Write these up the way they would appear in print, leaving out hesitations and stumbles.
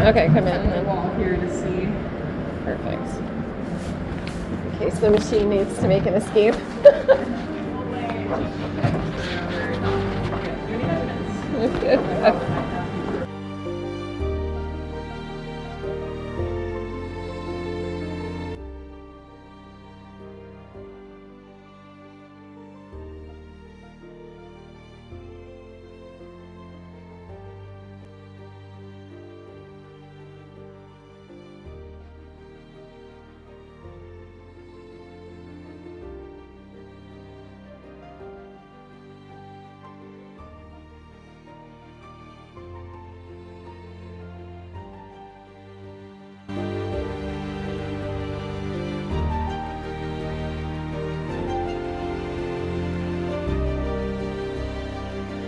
Okay, come in. The wall here to see. Perfect. In case the machine needs to make an escape.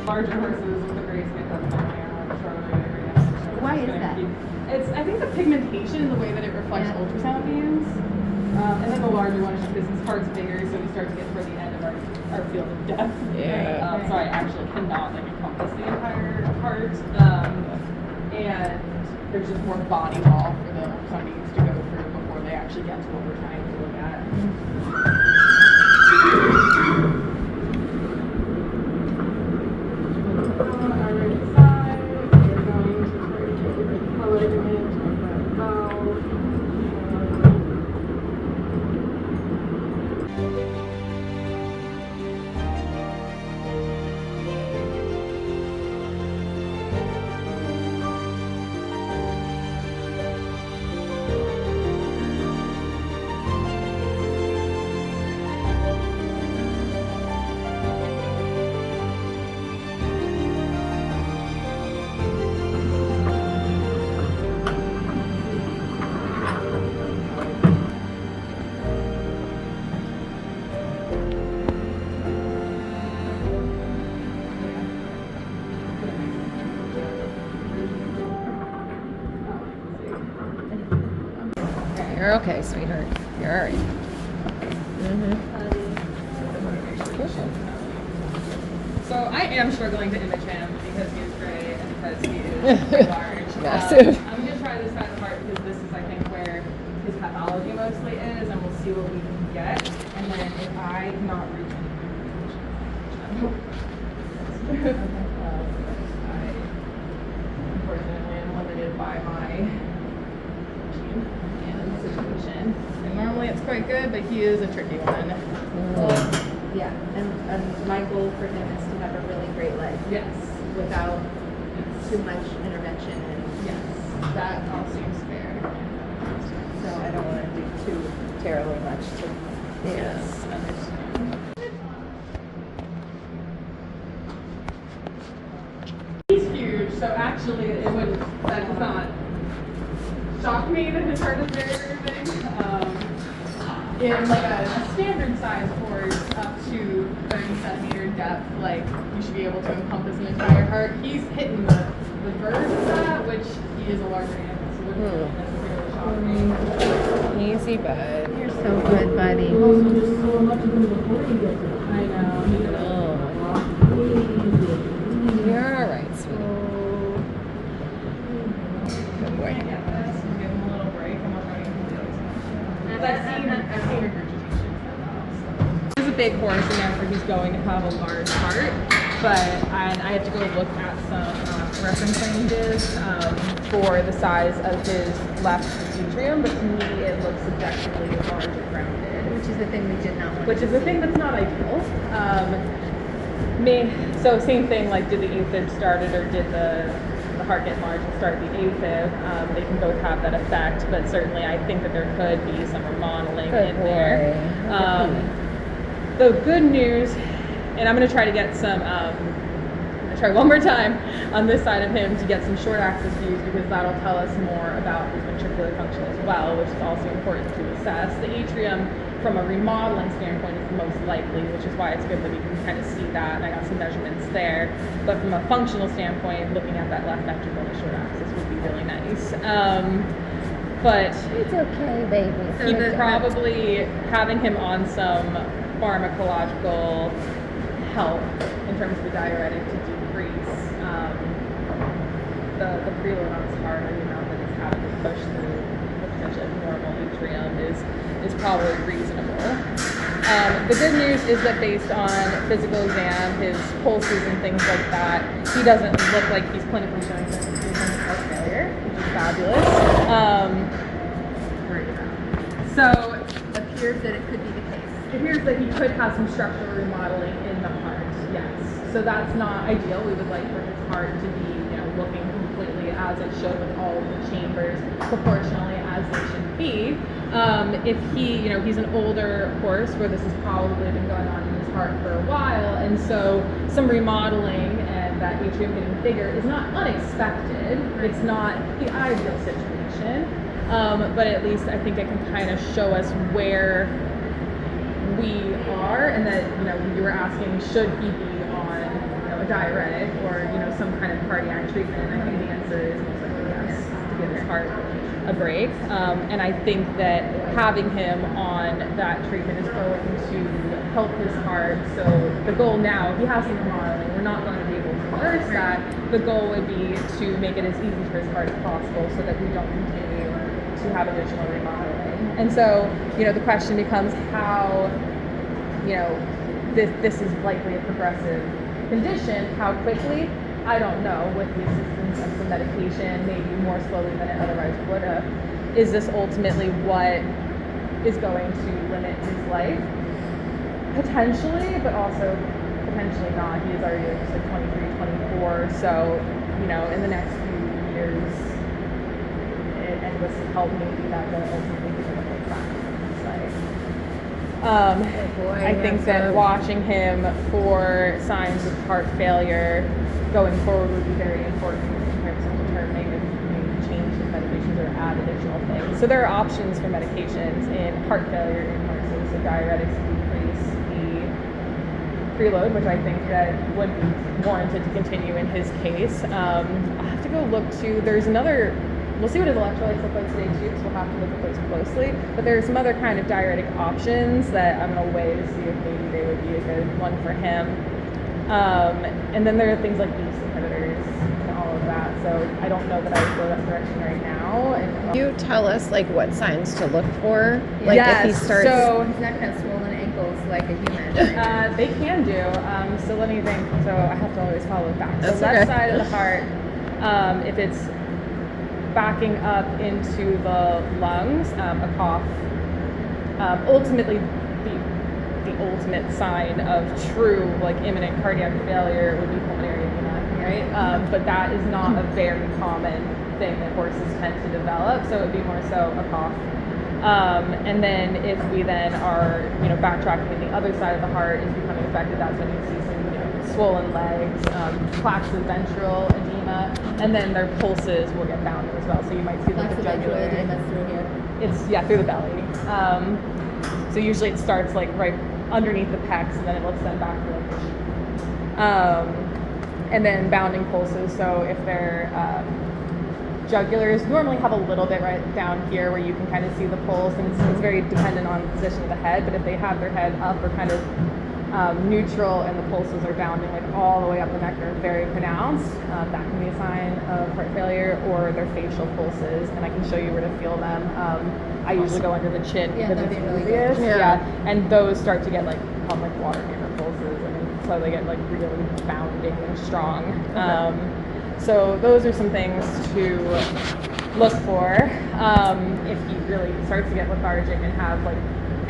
Larger horses with the grays get that shorter. Why is that? It's, I think, the pigmentation, the way that it reflects ultrasound beams. And then the larger one is just because his heart's bigger, so we start to get toward the end of our field of depth. Yeah. So I actually cannot encompass the entire heart. And there's just more body wall for the ultrasound beams to go through before they actually get to what we're trying to look at. You're okay, sweetheart. You're all right. So I am struggling to image him because he is gray and because he is large. Massive. I'm going to try this side of the heart because this is, I think, where his pathology mostly is, and we'll see what we can get. And then if I cannot reach anything, I unfortunately am limited by my machine and situation. And normally it's quite good, but he is a tricky one. Yeah, and my goal for him is to have a really great life. Yes. Without too much intervention. And Yes. That all seems fair. so I don't want to do too terribly much to Yes. Understand. He's huge, so actually that does not shock me that his heart is very, very big. In like a standard size horse up to 30 centimeter depth, like you should be able to encompass an entire heart. He's hitting the verge of that, which he is a larger animal, so it wouldn't necessarily shock me. Easy, bud. You're so good, buddy. Also, just so much of him before you get to I know. You're all right, sweetie. Good boy. Give him a little break and we'll try to get him to do this. I've seen regurgitation for a while, so. He's a big horse and therefore he's going to have a large heart, but I have to go look at some reference ranges for the size of his left atrium, but to me it looks subjectively large and rounded. Which is the thing we did not want. Which is the thing that's not ideal. So same thing, like did the AFib start it or did the heart get large and start the AFib? They can both have that effect, but certainly I think that there could be some remodeling in there. The good news, and I'm going to try to get some, I'm going to try one more time on this side of him to get some short axis views because that'll tell us more about his ventricular function as well, which is also important to assess. The atrium from a remodeling standpoint is the most likely, which is why it's good that we can kind of see that, and I got some measurements there. But from a functional standpoint, looking at that left ventricle and the short axis would be really nice. But It's okay, baby. he probably, having him on some pharmacological help in terms of the diuretic to decrease the preload on his heart or the amount that is probably reasonable. The good news is that based on physical exam, his pulses and things like that, he doesn't look like he's clinically showing symptoms of heart failure, which is fabulous. So It appears that it could be the case. it appears that he could have some structural remodeling in the heart, yes. So that's not ideal. We would like for his heart to be, looking completely as it should with all of the chambers proportionally as they should be. If he's an older horse where this has probably been going on in his heart for a while, and so some remodeling and that atrium getting bigger is not unexpected. It's not the ideal situation, but at least I think it can kind of show us where we are, and that you were asking, should he be on a diuretic or some kind of cardiac treatment? And I think the answer is most likely yes, to give his heart a break. And I think that having him on that treatment is going to help his heart. So the goal now, he has some remodeling. We're not going to be able to reverse that. The goal would be to make it as easy for his heart as possible so that we don't continue to have additional remodeling. And so, the question becomes how, this is likely a progressive condition. How quickly? I don't know. With the assistance of some medication, maybe more slowly than it otherwise would have. Is this ultimately what is going to limit his life? Potentially, but also potentially not. He is already like 23, 24. So, in the next few years, and with some help, maybe that will ultimately be what it looks like. I think that watching him for signs of heart failure going forward would be very important in terms of determining if we can change his medications or add additional things. So there are options for medications in heart failure in horses. So diuretics decrease the preload, which I think that would be warranted to continue in his case. I'll have to go look to, we'll see what his electrolytes look like today too, because we'll have to look at those closely. But there are some other kind of diuretic options that I'm going to weigh to see if maybe they would be a good one for him. And then there are things like yeast inhibitors and all of that. So I don't know that I would go that direction right now. Can you tell us what signs to look for? Like yes, if he starts. So he's not gonna have swollen ankles like a human. They can do. So let me think. So I have to always follow it back. So That's left okay. side of the heart, if it's backing up into the lungs, a cough. Ultimately, the ultimate sign of true imminent cardiac failure would be pulmonary edema, right? But that is not a very common thing that horses tend to develop, so it would be more so a cough. And then if we then are backtracking and the other side of the heart is becoming affected, that's when you see some swollen legs, plaques of ventral edema, and then their pulses will get bounded as well. So you might see That's the the jugular. edema through here. It's through the belly. So usually it starts right underneath the pecs, and then it will extend back to and then bounding pulses. So if they're jugulars normally have a little bit right down here where you can kind of see the pulse, and it's very dependent on the position of the head. But if they have their head up or kind of neutral and the pulses are bounding all the way up the neck, they're very pronounced, that can be a sign of heart failure. Or their facial pulses, and I can show you where to feel them. I usually go under the chin Yeah, because that'd it's be really easiest. good. Yeah, and those start to get called water hammer pulses, and so they get really bounding and strong. So those are some things to look for. If he really starts to get lethargic and have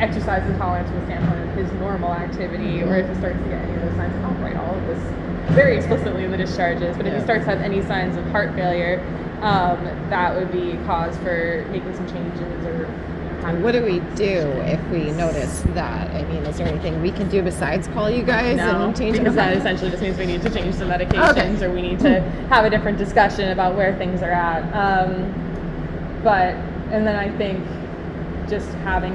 exercise intolerance from the standpoint of his normal activity, or if he starts to get any of those signs, I'll write all of this very explicitly in the discharges, but if he starts to have any signs of heart failure, that would be cause for making some changes or What do we do if we notice that? I mean, is there anything we can do besides call you guys No, and change because it? that essentially just means we need to change some medications, or we need to have a different discussion about where things are at. And then I think just having,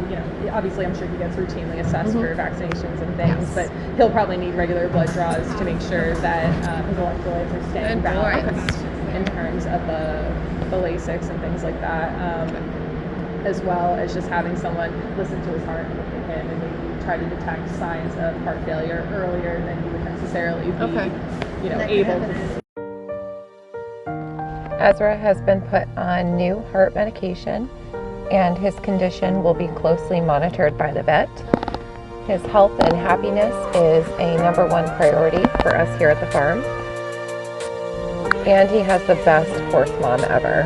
obviously I'm sure he gets routinely assessed for vaccinations and things, but he'll probably need regular blood draws to make sure that his electrolytes are staying Good balanced in terms of the Lasix and things like that. As well as just having someone listen to his heart and look at him and maybe try to detect signs of heart failure earlier than you would necessarily be, able to. Ezra has been put on new heart medication, and his condition will be closely monitored by the vet. His health and happiness is a #1 priority for us here at the farm. And he has the best horse mom ever.